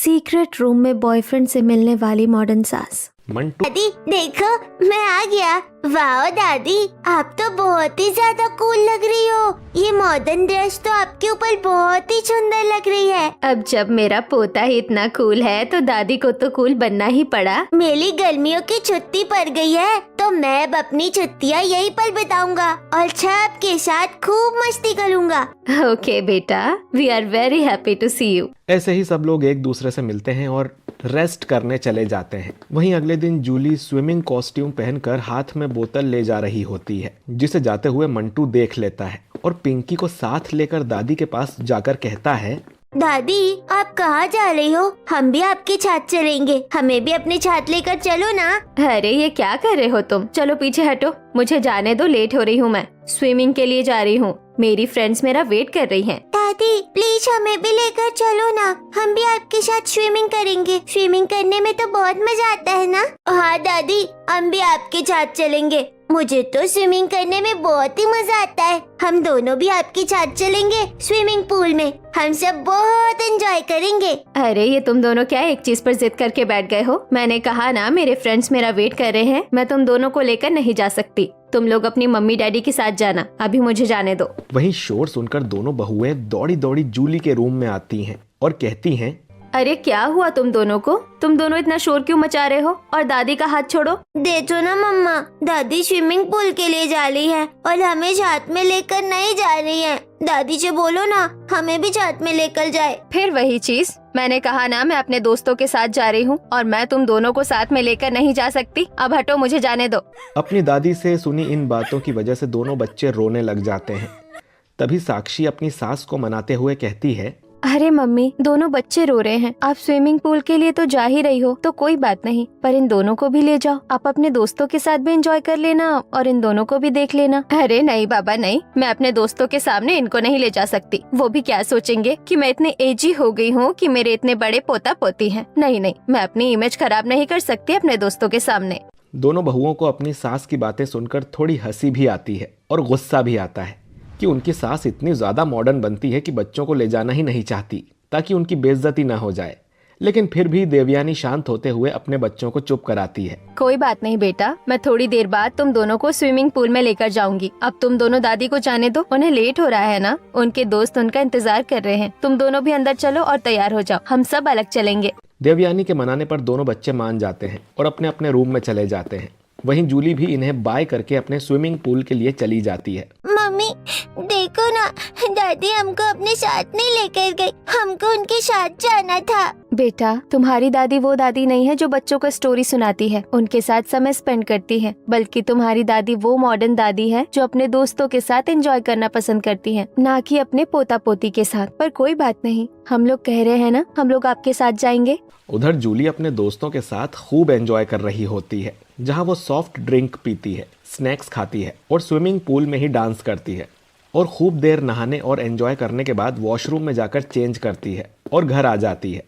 Secret room में boyfriend से मिलने वाली मॉडर्न सास। मंटू, दादी देखो मैं आ गया। वाह दादी, आप तो बहुत ही ज्यादा कूल लग रही हो। ये मॉडर्न ड्रेस तो आपके ऊपर बहुत ही सुंदर लग रही है। अब जब मेरा पोता ही इतना कूल है तो दादी को तो कूल बनना ही पड़ा। मेरी गर्मियों की छुट्टी पड़ गई है तो मैं अब अपनी छुट्टियाँ यहीं पर बिताऊंगा और छाप के साथ खूब मस्ती करूंगा। ओके बेटा, we are very happy to see you. ऐसे ही सब लोग एक दूसरे से मिलते हैं और रेस्ट करने चले जाते हैं। वहीं अगले दिन जूली स्विमिंग कॉस्ट्यूम पहनकर हाथ में बोतल ले जा रही होती है, जिसे जाते हुए मंटू देख लेता है और पिंकी को साथ लेकर दादी के पास जाकर कहता है, दादी आप कहाँ जा रही हो? हम भी आपके साथ चलेंगे, हमें भी अपने साथ लेकर चलो ना। अरे ये क्या कर रहे हो तुम? चलो पीछे हटो, मुझे जाने दो, लेट हो रही हूँ। मैं स्विमिंग के लिए जा रही हूँ, मेरी फ्रेंड्स मेरा वेट कर रही हैं। दादी प्लीज हमें भी लेकर चलो ना, हम भी आपके साथ स्विमिंग करेंगे। स्विमिंग करने में तो बहुत मजा आता है ना। हाँ दादी, हम भी आपके साथ चलेंगे। मुझे तो स्विमिंग करने में बहुत ही मजा आता है। हम दोनों भी आपके साथ चलेंगे स्विमिंग पूल में, हम सब बहुत एंजॉय करेंगे। अरे ये तुम दोनों क्या एक चीज पर जिद करके बैठ गए हो? मैंने कहा ना मेरे फ्रेंड्स मेरा वेट कर रहे हैं, मैं तुम दोनों को लेकर नहीं जा सकती। तुम लोग अपनी मम्मी डैडी के साथ जाना, अभी मुझे जाने दो। वहीं शोर सुनकर दोनों बहुएं दौड़ी दौड़ी जूली के रूम में आती हैं और कहती हैं, अरे क्या हुआ तुम दोनों को? तुम दोनों इतना शोर क्यों मचा रहे हो? और दादी का हाथ छोड़ो। देखो ना मम्मा, दादी स्विमिंग पूल के लिए जा रही है और हमें साथ में लेकर नहीं जा रही है। दादी से बोलो ना हमें भी साथ में लेकर जाए। फिर वही चीज, मैंने कहा ना मैं अपने दोस्तों के साथ जा रही हूँ और मैं तुम दोनों को साथ में लेकर नहीं जा सकती। अब हटो, मुझे जाने दो। अपनी दादी से सुनी इन बातों की वजह से दोनों बच्चे रोने लग जाते हैं। तभी साक्षी अपनी सास को मनाते हुए कहती है, अरे मम्मी, दोनों बच्चे रो रहे हैं, आप स्विमिंग पूल के लिए तो जा ही रही हो तो कोई बात नहीं, पर इन दोनों को भी ले जाओ। आप अपने दोस्तों के साथ भी एंजॉय कर लेना और इन दोनों को भी देख लेना। अरे नहीं बाबा नहीं, मैं अपने दोस्तों के सामने इनको नहीं ले जा सकती। वो भी क्या सोचेंगे कि मैं इतनी एजी हो गई हूँ कि मेरे इतने बड़े पोता पोती हैं। नहीं नहीं, मैं अपनी इमेज खराब नहीं कर सकती अपने दोस्तों के सामने। दोनों बहुओं को अपनी सास की बातें सुनकर थोड़ी हंसी भी आती है और गुस्सा भी आता है कि उनकी सास इतनी ज्यादा मॉडर्न बनती है कि बच्चों को ले जाना ही नहीं चाहती ताकि उनकी बेइज्जती ना हो जाए। लेकिन फिर भी देवयानी शांत होते हुए अपने बच्चों को चुप कराती है। कोई बात नहीं बेटा, मैं थोड़ी देर बाद तुम दोनों को स्विमिंग पूल में लेकर जाऊंगी। अब तुम दोनों दादी को जाने दो, उन्हें लेट हो रहा है ना, उनके दोस्त उनका इंतजार कर रहे हैं। तुम दोनों भी अंदर चलो और तैयार हो जाओ, हम सब अलग चलेंगे। देवयानी के मनाने पर दोनों बच्चे मान जाते हैं और अपने अपने रूम में चले जाते हैं। वहीं जूली भी इन्हें बाय करके अपने स्विमिंग पूल के लिए चली जाती है। मम्मी देखो ना, दादी हमको अपने साथ नहीं लेकर गई, हमको उनके साथ जाना था। बेटा, तुम्हारी दादी वो दादी नहीं है जो बच्चों को स्टोरी सुनाती है, उनके साथ समय स्पेंड करती है, बल्कि तुम्हारी दादी वो मॉडर्न दादी है जो अपने दोस्तों के साथ एंजॉय करना पसंद करती है, ना कि अपने पोता पोती के साथ। पर कोई बात नहीं, हम लोग कह रहे हैं ना, हम लोग आपके साथ जाएंगे। उधर जूली अपने दोस्तों के साथ खूब एंजॉय कर रही होती है, जहां वो सॉफ्ट ड्रिंक पीती है, स्नैक्स खाती है और स्विमिंग पूल में ही डांस करती है और खूब देर नहाने और एंजॉय करने के बाद वॉशरूम में जाकर चेंज करती है और घर आ जाती है।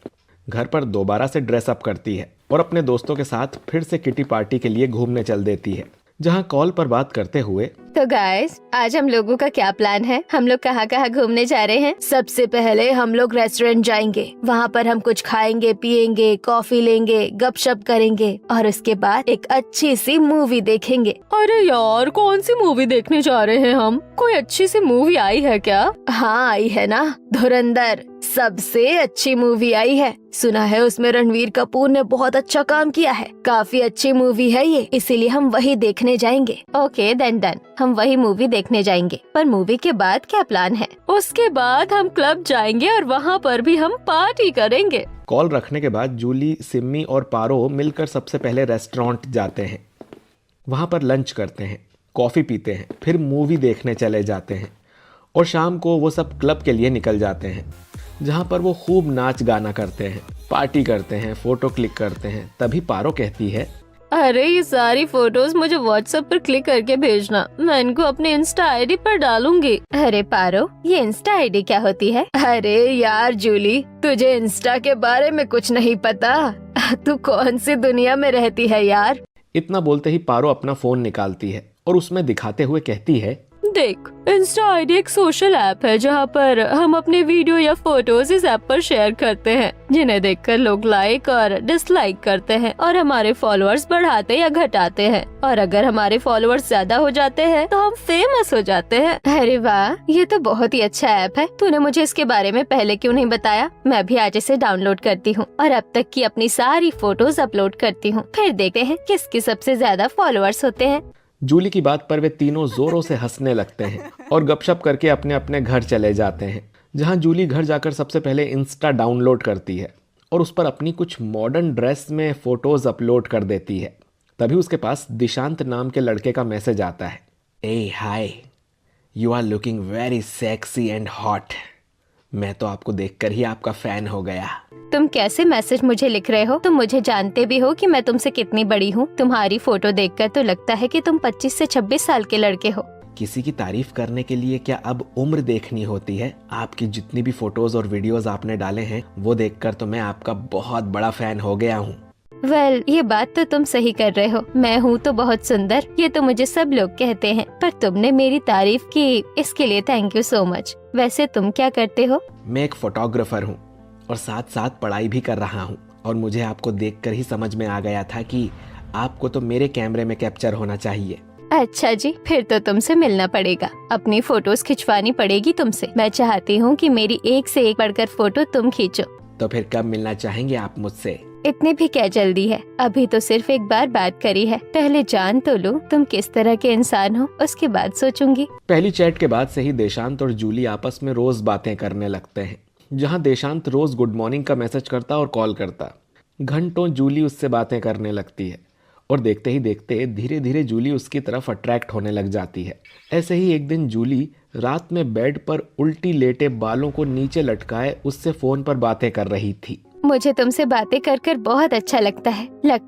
घर पर दोबारा से ड्रेस अप करती है और अपने दोस्तों के साथ फिर से किटी पार्टी के लिए घूमने चल देती है, जहां कॉल पर बात करते हुए, तो गाइस आज हम लोगों का क्या प्लान है? हम लोग कहाँ कहाँ घूमने जा रहे हैं? सबसे पहले हम लोग रेस्टोरेंट जाएंगे, वहाँ पर हम कुछ खाएंगे पिएंगे, कॉफी लेंगे, गपशप करेंगे और उसके बाद एक अच्छी सी मूवी देखेंगे। अरे यार, कौन सी मूवी देखने जा रहे हैं हम? कोई अच्छी सी मूवी आई है क्या? हाँ आई है ना, धुरंधर सबसे अच्छी मूवी आई है। सुना है उसमें रणवीर कपूर ने बहुत अच्छा काम किया है, काफी अच्छी मूवी है ये, इसीलिए हम वही देखने जाएंगे। ओके देन डन, हम वही मूवी देखने जाएंगे। पर मूवी के बाद क्या प्लान है? उसके बाद हम क्लब जाएंगे और वहाँ पर भी हम पार्टी करेंगे। कॉल रखने के बाद जूली, सिम्मी और पारो मिलकर सबसे पहले रेस्टोरेंट जाते हैं। वहां पर लंच करते हैं, कॉफी पीते हैं, फिर मूवी देखने चले जाते हैं और शाम को वो सब क्लब के लिए निकल जाते हैं, जहां पर वो खूब नाच गाना करते हैं, पार्टी करते हैं, फोटो क्लिक करते हैं। तभी पारो कहती है, अरे ये सारी फोटोज मुझे व्हाट्सएप पर क्लिक करके भेजना, मैं इनको अपने इंस्टा आईडी पर डालूंगी। अरे पारो, ये इंस्टा आईडी क्या होती है? अरे यार जूली, तुझे इंस्टा के बारे में कुछ नहीं पता? तू कौन सी दुनिया में रहती है यार? इतना बोलते ही पारो अपना फोन निकालती है और उसमें दिखाते हुए कहती है, देख, इंस्टा आईडी एक सोशल ऐप है जहाँ पर हम अपने वीडियो या फोटोज इस ऐप पर शेयर करते हैं, जिन्हें देखकर लोग लाइक और डिसलाइक करते हैं और हमारे फॉलोअर्स बढ़ाते या घटाते हैं। और अगर हमारे फॉलोअर्स ज्यादा हो जाते हैं तो हम फेमस हो जाते हैं। अरे वाह, ये तो बहुत ही अच्छा ऐप है। तूने मुझे इसके बारे में पहले क्यों नहीं बताया? मैं भी आज इसे डाउनलोड करती हूँ और अब तक की अपनी सारी फोटोज अपलोड करती हूँ, फिर देखते हैं किसके सबसे ज्यादा फॉलोअर्स होते हैं। जूली की बात पर वे तीनों जोरों से हंसने लगते हैं और गपशप करके अपने अपने घर चले जाते हैं, जहां जूली घर जाकर सबसे पहले इंस्टा डाउनलोड करती है और उस पर अपनी कुछ मॉडर्न ड्रेस में फोटोज अपलोड कर देती है। तभी उसके पास दिशांत नाम के लड़के का मैसेज आता है। ए hi, you are looking very sexy and hot. मैं तो आपको देखकर ही आपका फैन हो गया। तुम कैसे मैसेज मुझे लिख रहे हो? तुम मुझे जानते भी हो कि मैं तुमसे कितनी बड़ी हूँ। तुम्हारी फोटो देखकर तो लगता है कि तुम 25 से 26 साल के लड़के हो। किसी की तारीफ करने के लिए क्या अब उम्र देखनी होती है? आपकी जितनी भी फोटोज और वीडियोस आपने डाले हैं वो देखकर तो मैं आपका बहुत बड़ा फैन हो गया हूँ। वेल, ये बात तो तुम सही कर रहे हो। मैं हूँ तो बहुत सुंदर, ये तो मुझे सब लोग कहते हैं, पर तुमने मेरी तारीफ की, इसके लिए थैंक यू सो मच। वैसे तुम क्या करते हो? मैं एक फोटोग्राफर हूँ और साथ साथ पढ़ाई भी कर रहा हूँ, और मुझे आपको देखकर ही समझ में आ गया था कि आपको तो मेरे कैमरे में कैप्चर होना चाहिए। अच्छा जी, फिर तो तुमसे मिलना पड़ेगा। अपनी फोटोज खिंचवानी पड़ेगी तुमसे। मैं चाहती हूँ कि मेरी एक से एक बढ़कर फोटो तुम खींचो। तो फिर कब मिलना चाहेंगे आप मुझसे? इतनी भी क्या जल्दी है? अभी तो सिर्फ एक बार बात करी है, पहले जान तो लूं तुम किस तरह के इंसान हो, उसके बाद सोचूंगी। पहली चैट के बाद से ही देशांत और जूली आपस में रोज बातें करने लगते हैं, जहां देशांत रोज गुड मॉर्निंग का मैसेज करता और कॉल करता। घंटों जूली उससे बातें करने लगती है और देखते ही देखते धीरे धीरे जूली उसकी तरफ अट्रैक्ट होने लग जाती है। ऐसे ही एक दिन जूली रात में बेड पर उल्टी लेटे बालों को नीचे लटकाए उससे फोन पर बातें कर रही थी। मुझे तुमसे बातें कर कर बहुत अच्छा लगता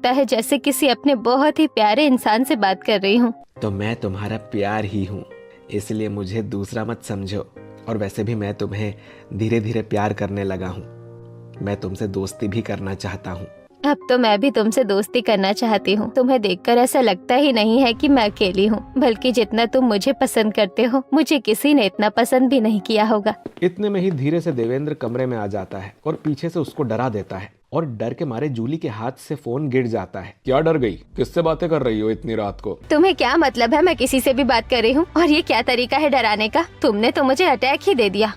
है जैसे किसी अपने बहुत ही प्यारे इंसान से बात कर रही हूँ। तो मैं तुम्हारा प्यार ही हूँ, इसलिए मुझे दूसरा मत समझो। और वैसे भी मैं तुम्हें धीरे धीरे प्यार करने लगा हूँ। मैं तुमसे दोस्ती भी करना चाहता हूँ। अब तो मैं भी तुमसे दोस्ती करना चाहती हूँ। तुम्हें देखकर ऐसा लगता ही नहीं है कि मैं अकेली हूँ, बल्कि जितना तुम मुझे पसंद करते हो मुझे किसी ने इतना पसंद भी नहीं किया होगा। इतने में ही धीरे से देवेंद्र कमरे में आ जाता है और पीछे से उसको डरा देता है, और डर के मारे जूली के हाथ से फोन गिर जाता है। क्या डर गई? किससे बातें कर रही हो इतनी रात को? तुम्हें क्या मतलब है मैं किसी से भी बात कर रही हूँ? और ये क्या तरीका है डराने का? तुमने तो मुझे अटैक ही दे दिया।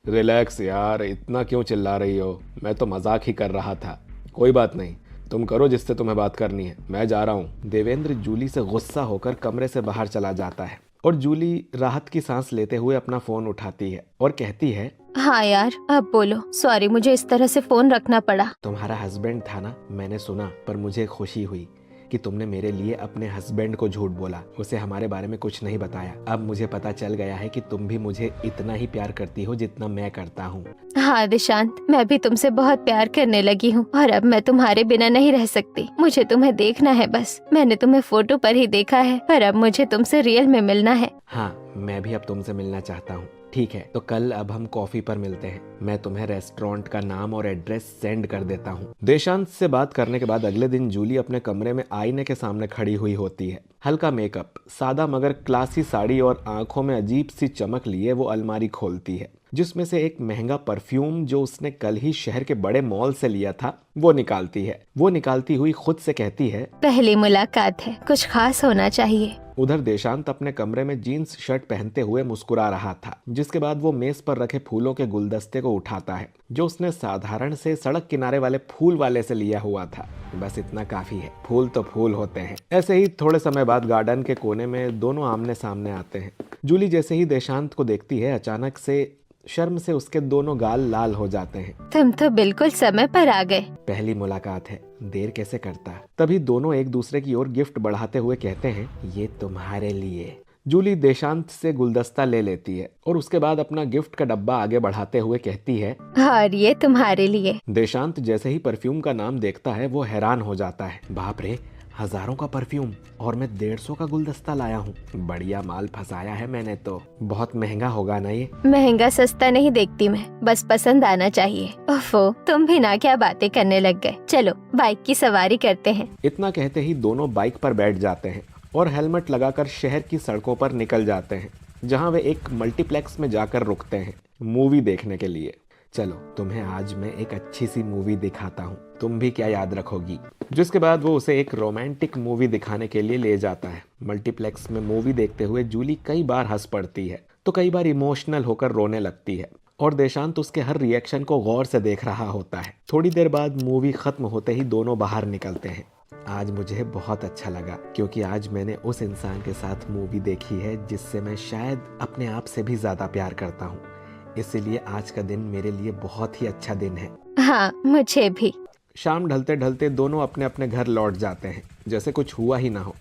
रिलैक्स यार, इतना क्यों चिल्ला रही हो? मैं तो मजाक ही कर रहा था। कोई बात नहीं, तुम करो जिससे तुम्हें बात करनी है, मैं जा रहा हूँ। देवेंद्र जूली से गुस्सा होकर कमरे से बाहर चला जाता है और जूली राहत की सांस लेते हुए अपना फोन उठाती है और कहती है, हाँ यार, अब बोलो। सॉरी, मुझे इस तरह से फोन रखना पड़ा। तुम्हारा हस्बैंड था ना, मैंने सुना, पर मुझे खुशी हुई कि तुमने मेरे लिए अपने हस्बैंड को झूठ बोला, उसे हमारे बारे में कुछ नहीं बताया। अब मुझे पता चल गया है कि तुम भी मुझे इतना ही प्यार करती हो जितना मैं करता हूँ। हाँ दिशांत, मैं भी तुमसे बहुत प्यार करने लगी हूँ और अब मैं तुम्हारे बिना नहीं रह सकती। मुझे तुम्हें देखना है बस। मैंने तुम्हें फोटो पर ही देखा है, पर अब मुझे तुमसे रियल में मिलना है। हाँ, मैं भी अब तुमसे मिलना चाहता हूँ। ठीक है, तो कल अब हम कॉफी पर मिलते हैं। मैं तुम्हें रेस्टोरेंट का नाम और एड्रेस सेंड कर देता हूँ। देशांत से बात करने के बाद अगले दिन जूली अपने कमरे में आईने के सामने खड़ी हुई होती है। हल्का मेकअप, सादा मगर क्लासी साड़ी और आंखों में अजीब सी चमक लिए वो अलमारी खोलती है, जिसमें से एक महंगा परफ्यूम जो उसने कल ही शहर के बड़े मॉल से लिया था वो निकालती है। वो निकालती हुई खुद से कहती है, पहली मुलाकात है, कुछ खास होना चाहिए। उधर देशांत अपने कमरे में जीन्स शर्ट पहनते हुए मुस्कुरा रहा था, जिसके बाद वो मेज पर रखे फूलों के गुलदस्ते को उठाता है जो उसने साधारण से सड़क किनारे वाले फूल वाले से लिया हुआ था। बस इतना काफी है, फूल तो फूल होते हैं। ऐसे ही थोड़े समय बाद गार्डन के कोने में दोनों आमने सामने आते हैं। जूली जैसे ही देशांत को देखती है, अचानक से शर्म से उसके दोनों गाल लाल हो जाते हैं। तुम तो बिल्कुल समय पर आ गए। पहली मुलाकात है, देर कैसे करता। तभी दोनों एक दूसरे की ओर गिफ्ट बढ़ाते हुए कहते हैं, ये तुम्हारे लिए। जूली देशांत से गुलदस्ता ले लेती है और उसके बाद अपना गिफ्ट का डब्बा आगे बढ़ाते हुए कहती है, और ये तुम्हारे लिए। देशांत जैसे ही परफ्यूम का नाम देखता है वो हैरान हो जाता है। बाप रे, हजारों का परफ्यूम और मैं 150 का गुलदस्ता लाया हूँ। बढ़िया माल फंसाया है मैंने तो। बहुत महंगा होगा ना ये? महंगा सस्ता नहीं देखती मैं, बस पसंद आना चाहिए। ओफो, तुम भी ना क्या बातें करने लग गए। चलो बाइक की सवारी करते हैं। इतना कहते ही दोनों बाइक पर बैठ जाते हैं और हेलमेट लगाकर शहर की सड़कों पर निकल जाते हैं। जहाँ वे एक मल्टीप्लेक्स में जाकर रुकते हैं मूवी देखने के लिए। चलो तुम्हें आज मैं एक अच्छी सी मूवी दिखाता हूँ, तुम भी क्या याद रखोगी। जिसके बाद वो उसे एक रोमांटिक मूवी दिखाने के लिए ले जाता है। मल्टीप्लेक्स में मूवी देखते हुए जूली कई बार हंस पड़ती है तो कई बार इमोशनल होकर रोने लगती है और देशांत उसके हर रिएक्शन को गौर से देख रहा होता है। थोड़ी देर बाद मूवी खत्म होते ही दोनों बाहर निकलते हैं। आज मुझे बहुत अच्छा लगा क्योंकि आज मैंने उस इंसान के साथ मूवी देखी है जिससे मैं शायद अपने आप से भी ज्यादा प्यार करता हूँ। इसलिए आज का दिन मेरे लिए बहुत ही अच्छा दिन है। हाँ, मुझे भी। शाम ढलते ढलते दोनों अपने अपने घर लौट जाते हैं जैसे कुछ हुआ ही ना हो।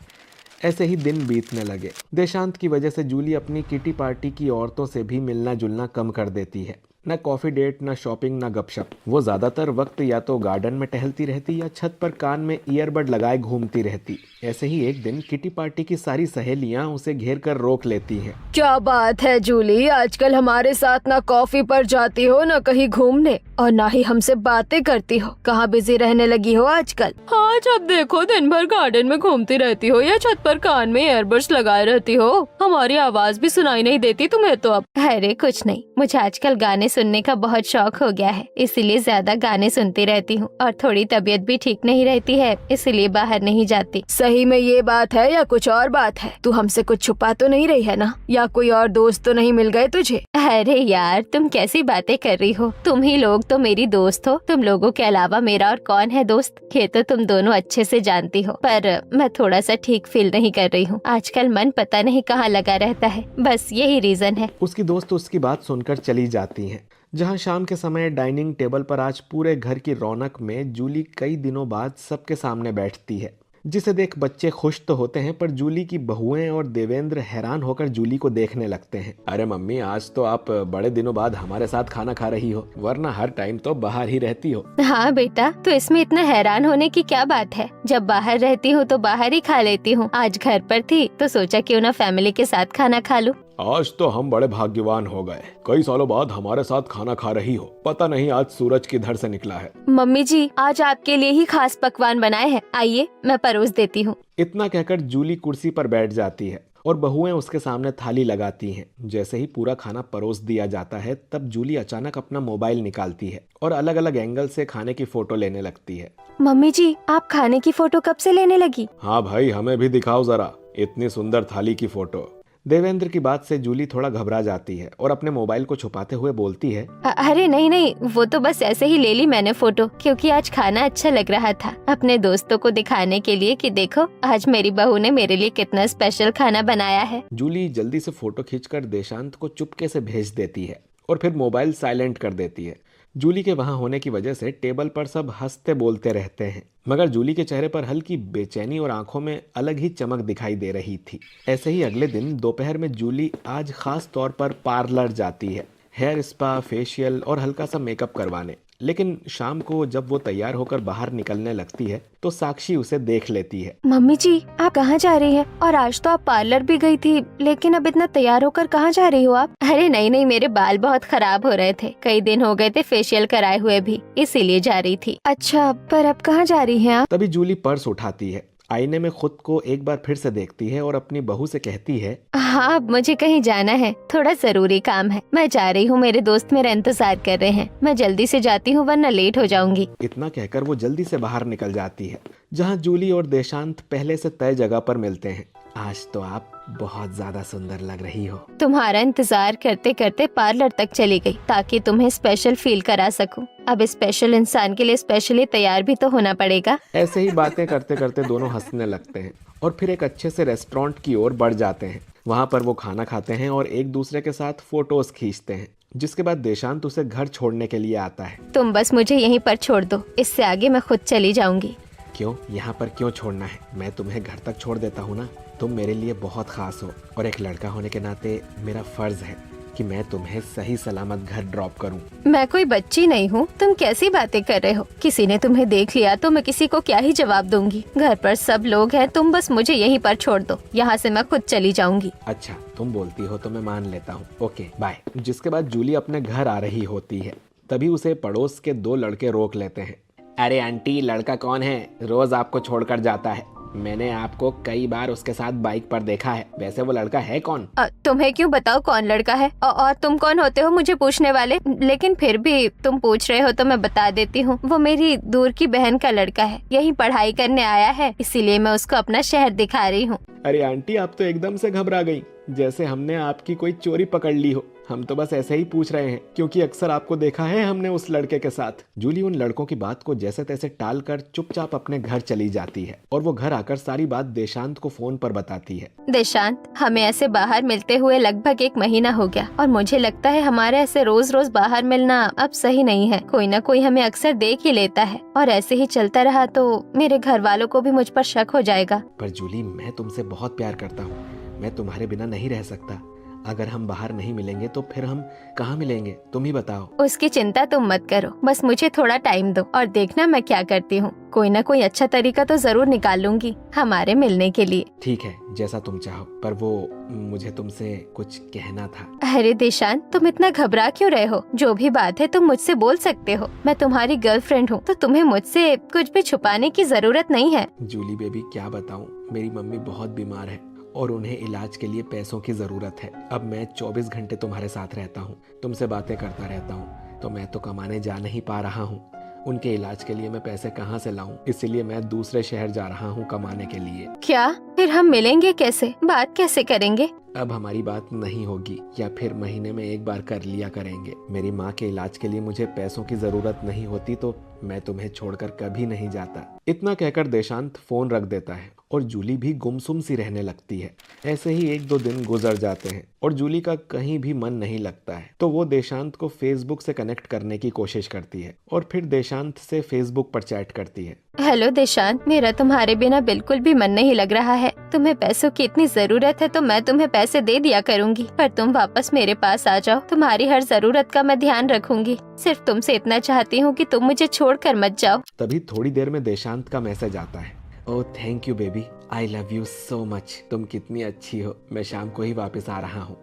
ऐसे ही दिन बीतने लगे। देशांत की वजह से जूली अपनी किटी पार्टी की औरतों से भी मिलना जुलना कम कर देती है। न कॉफी डेट, न शॉपिंग, न गपशप। वो ज्यादातर वक्त या तो गार्डन में टहलती रहती या छत पर कान में ईयरबड लगाए घूमती रहती। ऐसे ही एक दिन किटी पार्टी की सारी सहेलियां उसे घेर कर रोक लेती हैं। क्या बात है जूली, आजकल हमारे साथ ना कॉफी पर जाती हो ना कहीं घूमने और ना ही हमसे बातें करती हो। कहाँ बिजी रहने लगी हो आजकल? हाँ, जब देखो दिन भर गार्डन में घूमती रहती हो या छत पर कान में ईयरबड्स लगाए रहती हो। हमारी आवाज भी सुनाई नहीं देती तुम्हें तो अब। अरे कुछ नहीं, मुझे आजकल गाने सुनने का बहुत शौक हो गया है, इसीलिए ज्यादा गाने सुनती रहती हूँ। और थोड़ी तबीयत भी ठीक नहीं रहती है, इसीलिए बाहर नहीं जाती। सही में ये बात है या कुछ और बात है? तू हमसे कुछ छुपा तो नहीं रही है ना? या कोई और दोस्त तो नहीं मिल गए तुझे? अरे यार, तुम कैसी बातें कर रही हो? तुम ही लोग तो मेरी दोस्त हो। तुम लोगों के अलावा मेरा और कौन है दोस्त? ये तो तुम दोनों अच्छे से जानती हो। पर मैं थोड़ा सा ठीक फील नहीं कर रही हूँ। आजकल मन पता नहीं कहाँ लगा रहता है, बस यही रीजन है। उसकी दोस्त उसकी बात सुनकर चली जाती हैं। जहां शाम के समय डाइनिंग टेबल पर आज पूरे घर की रौनक में जूली कई दिनों बाद सबके सामने बैठती है, जिसे देख बच्चे खुश तो होते हैं पर जूली की बहुएं और देवेंद्र हैरान होकर जूली को देखने लगते हैं। अरे मम्मी, आज तो आप बड़े दिनों बाद हमारे साथ खाना खा रही हो, वरना हर टाइम तो बाहर ही रहती हो। हाँ बेटा, तो इसमें इतना हैरान होने की क्या बात है? जब बाहर रहती हूँ तो बाहर ही खा लेती हूँ। आज घर पर थी तो सोचा क्यों ना फैमिली के साथ खाना खा लूं। आज तो हम बड़े भाग्यवान हो गए, कई सालों बाद हमारे साथ खाना खा रही हो। पता नहीं आज सूरज किधर से निकला है। मम्मी जी, आज आपके लिए ही खास पकवान बनाए हैं, आइए मैं परोस देती हूँ। इतना कहकर जूली कुर्सी पर बैठ जाती है और बहुएं उसके सामने थाली लगाती हैं। जैसे ही पूरा खाना परोस दिया जाता है तब जूली अचानक अपना मोबाइल निकालती है और अलग अलग एंगल से खाने की फोटो लेने लगती है। मम्मी जी, आप खाने की फोटो कब से लेने लगी? हाँ भाई, हमें भी दिखाओ जरा इतनी सुंदर थाली की फोटो। देवेंद्र की बात से जूली थोड़ा घबरा जाती है और अपने मोबाइल को छुपाते हुए बोलती है, अरे नहीं नहीं, वो तो बस ऐसे ही ले ली मैंने फोटो, क्योंकि आज खाना अच्छा लग रहा था। अपने दोस्तों को दिखाने के लिए कि देखो आज मेरी बहू ने मेरे लिए कितना स्पेशल खाना बनाया है। जूली जल्दी से फोटो खींचकर देशांत को चुपके से भेज देती है और फिर मोबाइल साइलेंट कर देती है। जूली के वहां होने की वजह से टेबल पर सब हंसते बोलते रहते हैं, मगर जूली के चेहरे पर हल्की बेचैनी और आंखों में अलग ही चमक दिखाई दे रही थी। ऐसे ही अगले दिन दोपहर में जूली आज खास तौर पर पार्लर जाती है, हेयर स्पा, फेशियल और हल्का सा मेकअप करवाने। लेकिन शाम को जब वो तैयार होकर बाहर निकलने लगती है तो साक्षी उसे देख लेती है। मम्मी जी, आप कहाँ जा रही हैं? और आज तो आप पार्लर भी गई थी, लेकिन अब इतना तैयार होकर कहाँ जा रही हो आप? अरे नहीं नहीं, मेरे बाल बहुत खराब हो रहे थे, कई दिन हो गए थे फेशियल कराए हुए भी, इसीलिए जा रही थी। अच्छा, पर अब कहाँ जा रही हैं आप? तभी जूली पर्स उठाती है, आईने में खुद को एक बार फिर से देखती है और अपनी बहू से कहती है, हाँ, अब मुझे कहीं जाना है, थोड़ा जरूरी काम है, मैं जा रही हूँ। मेरे दोस्त मेरा इंतजार कर रहे हैं, मैं जल्दी से जाती हूँ वरना लेट हो जाऊंगी। इतना कहकर वो जल्दी से बाहर निकल जाती है, जहाँ जूली और देशांत पहले से तय जगह पर मिलते हैं। आज तो आप बहुत ज्यादा सुंदर लग रही हो। तुम्हारा इंतजार करते करते पार्लर तक चली गई ताकि तुम्हें स्पेशल फील करा सकूं। अब स्पेशल इंसान के लिए स्पेशली तैयार भी तो होना पड़ेगा। ऐसे ही बातें करते करते दोनों हंसने लगते हैं और फिर एक अच्छे से रेस्टोरेंट की ओर बढ़ जाते हैं। वहाँ पर वो खाना खाते हैं और एक दूसरे के साथ फोटोज खींचते हैं, जिसके बाद देशांत उसे घर छोड़ने के लिए आता है। तुम बस मुझे यहीं पर छोड़ दो, इससे आगे मैं खुद चली जाऊंगी। क्यों, यहाँ पर क्यों छोड़ना है? मैं तुम्हें घर तक छोड़ देता हूँ ना। तुम मेरे लिए बहुत खास हो और एक लड़का होने के नाते मेरा फर्ज है कि मैं तुम्हें सही सलामत घर ड्रॉप करूं। मैं कोई बच्ची नहीं हूँ, तुम कैसी बातें कर रहे हो? किसी ने तुम्हें देख लिया तो मैं किसी को क्या ही जवाब दूंगी। घर पर सब लोग हैं, तुम बस मुझे यहीं पर छोड़ दो, यहाँ से मैं खुद चली जाऊंगी। अच्छा, तुम बोलती हो तो मैं मान लेता हूँ, ओके बाय। जिसके बाद जूली अपने घर आ रही होती है, तभी उसे पड़ोस के दो लड़के रोक लेते हैं। अरे आंटी, लड़का कौन है? रोज आपको छोड़कर जाता है। मैंने आपको कई बार उसके साथ बाइक पर देखा है। वैसे वो लड़का है कौन? तुम्हें क्यों बताओ कौन लड़का है? और तुम कौन होते हो मुझे पूछने वाले? लेकिन फिर भी तुम पूछ रहे हो तो मैं बता देती हूँ। वो मेरी दूर की बहन का लड़का है, यही पढ़ाई करने आया है, इसीलिए मैं उसको अपना शहर दिखा रही हूँ। अरे आंटी, आप तो एकदम से घबरा गई, जैसे हमने आपकी कोई चोरी पकड़ ली हो। हम तो बस ऐसे ही पूछ रहे हैं क्योंकि अक्सर आपको देखा है हमने उस लड़के के साथ। जूली उन लड़कों की बात को जैसे तैसे टालकर चुपचाप अपने घर चली जाती है और वो घर आकर सारी बात देशांत को फोन पर बताती है। देशांत, हमें ऐसे बाहर मिलते हुए लगभग 1 महीना हो गया और मुझे लगता है हमारे ऐसे रोज रोज बाहर मिलना अब सही नहीं है। कोई न कोई हमें अक्सर देख ही लेता है और ऐसे ही चलता रहा तो मेरे घर वालों को भी मुझ पर शक हो जाएगा। पर जूली, मैं तुमसे बहुत प्यार करता हूँ। मैं तुम्हारे बिना नहीं रह सकता। अगर हम बाहर नहीं मिलेंगे तो फिर हम कहाँ मिलेंगे, तुम ही बताओ। उसकी चिंता तुम मत करो, बस मुझे थोड़ा टाइम दो और देखना मैं क्या करती हूँ। कोई ना कोई अच्छा तरीका तो जरूर निकाल लूंगी हमारे मिलने के लिए। ठीक है, जैसा तुम चाहो। पर वो मुझे तुमसे कुछ कहना था। अरे देशांत, तुम इतना घबरा क्यों रहे हो? जो भी बात है तुम मुझसे बोल सकते हो। मैं तुम्हारी गर्लफ्रेंड हूँ तो तुम्हें मुझसे कुछ भी छुपाने की जरूरत नहीं है। जूली बेबी, क्या बताऊँ, मेरी मम्मी बहुत बीमार है और उन्हें इलाज के लिए पैसों की जरूरत है। अब मैं 24 घंटे तुम्हारे साथ रहता हूँ, तुमसे बातें करता रहता हूँ, तो मैं तो कमाने जा नहीं पा रहा हूँ। उनके इलाज के लिए मैं पैसे कहाँ से लाऊं? इसीलिए मैं दूसरे शहर जा रहा हूँ कमाने के लिए। क्या? फिर हम मिलेंगे कैसे? बात कैसे करेंगे? अब हमारी बात नहीं होगी या फिर महीने में एक बार कर लिया करेंगे। मेरी माँ के इलाज के लिए मुझे पैसों की जरूरत नहीं होती तो मैं तुम्हें छोड़कर कभी नहीं जाता। इतना कहकर देशांत फोन रख देता है और जूली भी गुमसुम सी रहने लगती है। ऐसे ही 1-2 दिन गुजर जाते हैं और जूली का कहीं भी मन नहीं लगता है, तो वो देशांत को फेसबुक से कनेक्ट करने की कोशिश करती है और फिर देशांत से फेसबुक पर चैट करती है। हेलो देशांत, मेरा तुम्हारे बिना बिल्कुल भी मन नहीं लग रहा है। तुम्हें पैसों की इतनी जरूरत है तो मैं तुम्हें पैसे दे दिया करूंगी, पर तुम वापस मेरे पास आ जाओ। तुम्हारी हर जरूरत का मैं ध्यान रखूंगी। सिर्फ तुमसे इतना चाहती हूँ कि तुम मुझे छोड़कर मत जाओ। तभी थोड़ी देर में देशांत का मैसेज आता है। Oh thank you baby, I love you so much. तुम कितनी अच्छी हो। मैं शाम को ही वापस आ रहा हूँ।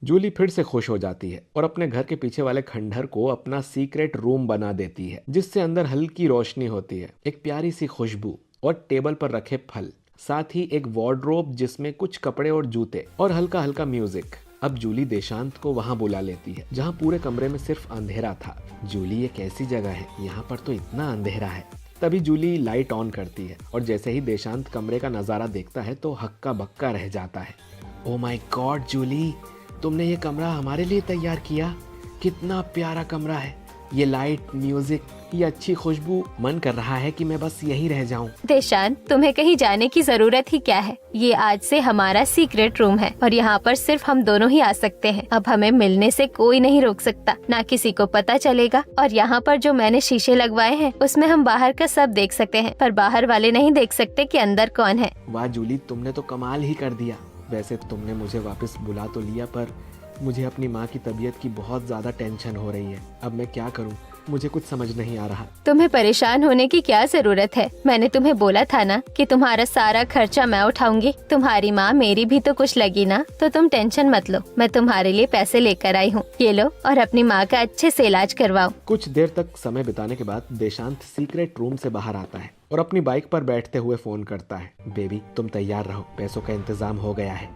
जूली फिर से खुश हो जाती है और अपने घर के पीछे वाले खंडहर को अपना सीक्रेट रूम बना देती है, जिससे अंदर हल्की रोशनी होती है, एक प्यारी सी खुशबू और टेबल पर रखे फल, साथ ही एक वार्डरोब जिसमें कुछ कपड़े और जूते और हल्का हल्का म्यूजिक। अब जूली देशांत को वहाँ बुला लेती है जहाँ पूरे कमरे में सिर्फ अंधेरा था। जूली, ये कैसी जगह है? यहाँ पर तो इतना अंधेरा है। तभी जूली लाइट ऑन करती है और जैसे ही देशांत कमरे का नजारा देखता है तो हक्का बक्का रह जाता है। ओ माय गॉड जूली, तुमने ये कमरा हमारे लिए तैयार किया? कितना प्यारा कमरा है। ये लाइट, म्यूजिक, ये अच्छी खुशबू, मन कर रहा है कि मैं बस यहीं रह जाऊं। देशांत, तुम्हें कहीं जाने की जरूरत ही क्या है? ये आज से हमारा सीक्रेट रूम है और यहाँ पर सिर्फ हम दोनों ही आ सकते हैं। अब हमें मिलने से कोई नहीं रोक सकता, ना किसी को पता चलेगा। और यहाँ पर जो मैंने शीशे लगवाए हैं उसमें हम बाहर का सब देख सकते हैं, पर बाहर वाले नहीं देख सकते कि अंदर कौन है। वाह जूली, तुमने तो कमाल ही कर दिया। वैसे तुमने मुझे वापस बुला तो लिया, पर मुझे अपनी माँ की तबीयत की बहुत ज्यादा टेंशन हो रही है। अब मैं क्या करूँ, मुझे कुछ समझ नहीं आ रहा। तुम्हें परेशान होने की क्या जरूरत है? मैंने तुम्हें बोला था ना कि तुम्हारा सारा खर्चा मैं उठाऊंगी। तुम्हारी माँ मेरी भी तो कुछ लगी ना, तो तुम टेंशन मत लो। मैं तुम्हारे लिए पैसे लेकर आई हूँ, ये लो और अपनी माँ का अच्छे से इलाज करवाओ। कुछ देर तक समय बिताने के बाद देशांत सीक्रेट रूम से बाहर आता है और अपनी बाइक पर बैठते हुए फोन करता है। बेबी, तुम तैयार रहो, पैसों का इंतजाम हो गया है।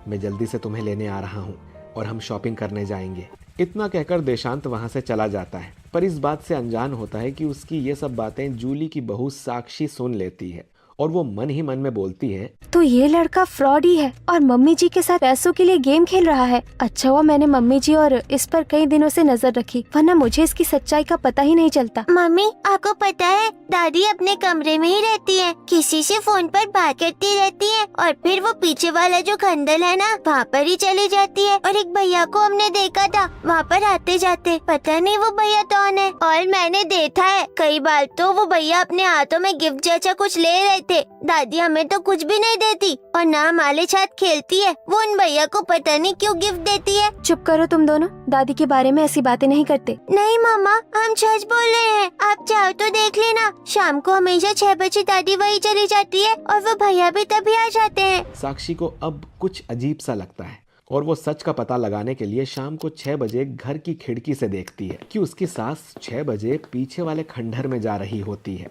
मैं जल्दी से तुम्हें लेने आ रहा हूँ और हम शॉपिंग करने जाएंगे। इतना कहकर देशांत वहां से चला जाता है, पर इस बात से अनजान होता है कि उसकी ये सब बातें जूली की बहू साक्षी सुन लेती है और वो मन ही मन में बोलती है, तो ये लड़का फ्रॉड ही है और मम्मी जी के साथ पैसों के लिए गेम खेल रहा है। अच्छा हुआ मैंने मम्मी जी और इस पर कई दिनों से नजर रखी, वरना मुझे इसकी सच्चाई का पता ही नहीं चलता। मम्मी, आपको पता है दादी अपने कमरे में ही रहती है, किसी से फोन पर बात करती रहती है और फिर वो पीछे वाला जो खंडल है ना, वहाँ पर ही चली जाती है। और एक भैया को हमने देखा था वहाँ पर आते जाते, पता नहीं वो भैया कौन है। और मैंने देखा है कई बार तो वो भैया अपने हाथों में गिफ्ट जैसा कुछ ले रहे थे। दादी हमें तो कुछ भी नहीं देती और ना हमारे साथ खेलती है। वो उन भैया को पता नहीं क्यों गिफ्ट देती है। चुप करो तुम दोनों, दादी के बारे में ऐसी बातें नहीं करते। नहीं मामा, हम सच बोल रहे हैं। आप चाहो तो देख लेना, शाम को हमेशा 6 बजे दादी वही चली जाती है और वो भैया भी तभी आ जाते हैं। साक्षी को अब कुछ अजीब सा लगता है और वो सच का पता लगाने के लिए शाम को 6 बजे घर की खिड़की से देखती है कि उसकी सास 6 बजे पीछे वाले खंडहर में जा रही होती है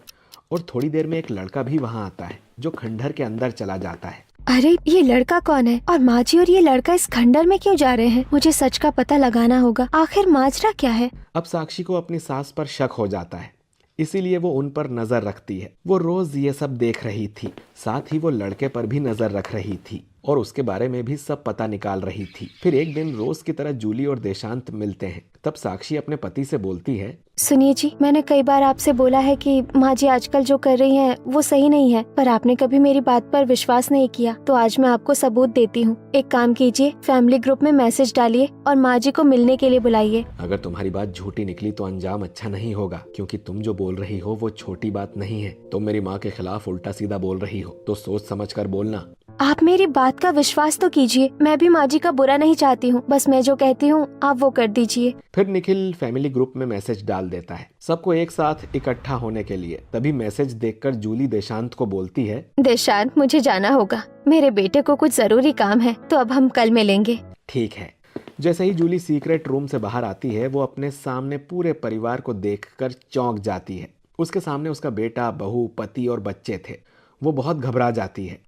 और थोड़ी देर में एक लड़का भी वहाँ आता है जो खंडहर के अंदर चला जाता है। अरे ये लड़का कौन है और माँ जी और ये लड़का इस खंडर में क्यों जा रहे हैं? मुझे सच का पता लगाना होगा, आखिर माजरा क्या है। अब साक्षी को अपनी सास पर शक हो जाता है, इसीलिए वो उन पर नजर रखती है। वो रोज ये सब देख रही थी, साथ ही वो लड़के पर भी नजर रख रही थी और उसके बारे में भी सब पता निकाल रही थी। फिर एक दिन रोज की तरह जूली और देशांत मिलते हैं। तब साक्षी अपने पति से बोलती है, सुनिए जी, मैंने कई बार आपसे बोला है कि माँ जी आजकल जो कर रही हैं वो सही नहीं है, पर आपने कभी मेरी बात पर विश्वास नहीं किया, तो आज मैं आपको सबूत देती हूँ। एक काम कीजिए, फैमिली ग्रुप में मैसेज डालिए और माँ जी को मिलने के लिए बुलाइए। अगर तुम्हारी बात झूठी निकली तो अंजाम अच्छा नहीं होगा, क्योंकि तुम जो बोल रही हो वो छोटी बात नहीं है। तुम मेरी माँ के खिलाफ उल्टा सीधा बोल रही हो, तो सोच समझ कर बोलना। आप मेरी बात का विश्वास तो कीजिए, मैं भी माँ जी का बुरा नहीं चाहती हूँ, बस मैं जो कहती हूँ आप वो कर दीजिए। फिर निखिल फैमिली ग्रुप में मैसेज डाल देता है सबको एक साथ इकट्ठा होने के लिए। तभी मैसेज देखकर जूली देशांत को बोलती है, देशांत मुझे जाना होगा, मेरे बेटे को कुछ जरूरी काम है, तो अब हम कल मिलेंगे। ठीक है। जैसे ही जूली सीक्रेट रूम से बाहर आती है, वो अपने सामने पूरे परिवार को देखकर चौंक जाती है। उसके सामने उसका बेटा, बहू, पति और बच्चे थे। वो बहुत घबरा जाती है।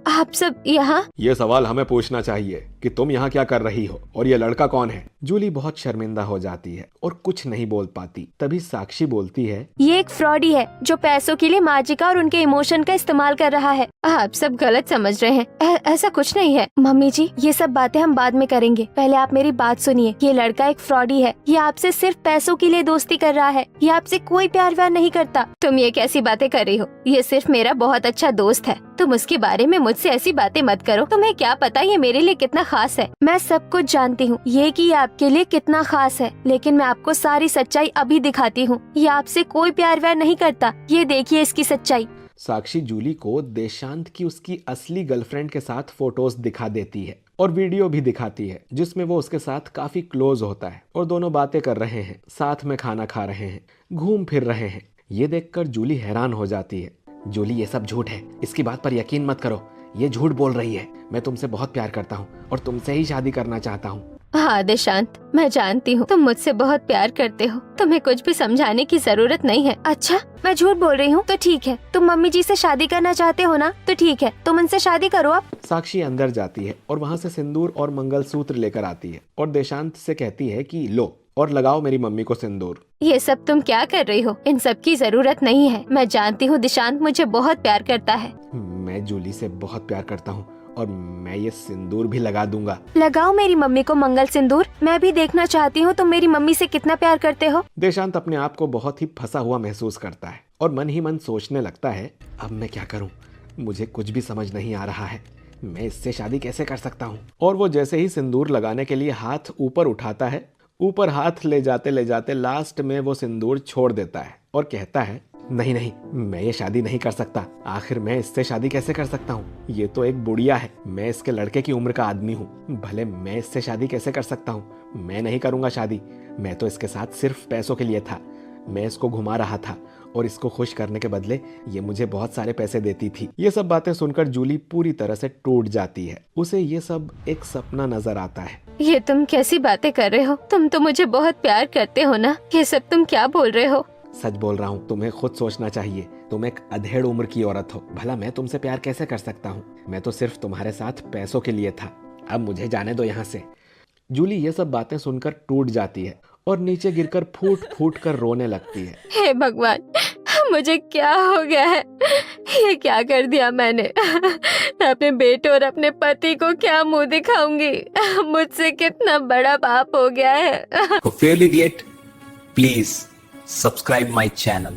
आप सब यहाँ? ये सवाल हमें पूछना चाहिए कि तुम यहाँ क्या कर रही हो और ये लड़का कौन है? जूली बहुत शर्मिंदा हो जाती है और कुछ नहीं बोल पाती। तभी साक्षी बोलती है, ये एक फ्रॉडी है जो पैसों के लिए माँ जी का और उनके इमोशन का इस्तेमाल कर रहा है। आप सब गलत समझ रहे हैं, ऐसा कुछ नहीं है। मम्मी जी, ये सब बातें हम बाद में करेंगे, पहले आप मेरी बात सुनिए। ये लड़का एक फ्रॉडी है, ये आपसे सिर्फ पैसों के लिए दोस्ती कर रहा है, ये आपसे कोई प्यार व्यार नहीं करता। तुम ये कैसी बातें कर रही हो? ये सिर्फ मेरा बहुत अच्छा दोस्त है, तुम उसके बारे में मुझसे ऐसी बातें मत करो। तुम्हें क्या पता ये मेरे लिए कितना खास है। मैं सब कुछ जानती हूँ, ये कि ये आपके लिए कितना खास है, लेकिन मैं आपको सारी सच्चाई अभी दिखाती हूँ। ये आपसे कोई प्यार व्यार नहीं करता, ये देखिए इसकी सच्चाई। साक्षी जूली को देशांत की उसकी असली गर्लफ्रेंड के साथ फोटोज दिखा देती है और वीडियो भी दिखाती है, जिसमें वो उसके साथ काफी क्लोज होता है और दोनों बातें कर रहे हैं, साथ में खाना खा रहे हैं, घूम फिर रहे हैं। ये देखकर जूली हैरान हो जाती है। जूली, ये सब झूठ है, इसकी बात पर यकीन मत करो, ये झूठ बोल रही है। मैं तुमसे बहुत प्यार करता हूँ और तुमसे ही शादी करना चाहता हूँ। हाँ देशांत, मैं जानती हूँ तुम मुझसे बहुत प्यार करते हो, तुम्हें कुछ भी समझाने की जरूरत नहीं है। अच्छा, मैं झूठ बोल रही हूँ तो ठीक है, तुम मम्मी जी से शादी करना चाहते हो ना, तो ठीक है, तुम उनसे शादी करो। अब साक्षी अंदर जाती है और वहाँ से सिंदूर और मंगलसूत्र लेकर आती है और देशांत से कहती है कि लो और लगाओ मेरी मम्मी को सिंदूर। ये सब तुम क्या कर रही हो? इन सब की जरूरत नहीं है। मैं जानती हूँ देशांत मुझे बहुत प्यार करता है। मैं जूली से बहुत प्यार करता हूँ और मैं ये सिंदूर भी लगा दूंगा। लगाओ मेरी मम्मी को मंगल सिंदूर, मैं भी देखना चाहती हूँ तुम मेरी मम्मी से कितना प्यार करते हो। देशांत अपने आप को बहुत ही फंसा हुआ महसूस करता है और मन ही मन सोचने लगता है, अब मैं क्या करूँ? मुझे कुछ भी समझ नहीं आ रहा है, मैं इससे शादी कैसे कर सकता हूँ? और वो जैसे ही सिंदूर लगाने के लिए हाथ ऊपर उठाता है, ऊपर हाथ ले जाते लास्ट में वो सिंदूर छोड़ देता है और कहता है, नहीं नहीं, मैं ये शादी नहीं कर सकता। आखिर मैं इससे शादी कैसे कर सकता हूँ? ये तो एक बुढ़िया है, मैं इसके लड़के की उम्र का आदमी हूँ, भले मैं इससे शादी कैसे कर सकता हूँ? मैं नहीं करूँगा शादी। मैं तो इसके साथ सिर्फ पैसों के लिए था, मैं इसको घुमा रहा था और इसको खुश करने के बदले ये मुझे बहुत सारे पैसे देती थी। ये सब बातें सुनकर जूली पूरी तरह से टूट जाती है। उसे ये सब एक सपना नजर आता है। ये तुम कैसी बातें कर रहे हो? तुम तो मुझे बहुत प्यार करते हो ना, ये सब तुम क्या बोल रहे हो? सच बोल रहा हूँ, तुम्हें खुद सोचना चाहिए। तुम एक अधेड़ उम्र की औरत हो, भला मैं तुमसे प्यार कैसे कर सकता हूँ? मैं तो सिर्फ तुम्हारे साथ पैसों के लिए था, अब मुझे जाने दो यहाँ से। जूली ये सब बातें सुनकर टूट जाती है और नीचे गिरकर फूट फूट कर रोने लगती है। हे भगवान, मुझे क्या हो गया है? ये क्या कर दिया मैंने? मैं अपने बेटे और अपने पति को क्या मुंह दिखाऊंगी? मुझसे कितना बड़ा पाप हो गया है। For Fairly Idiot, please subscribe my channel.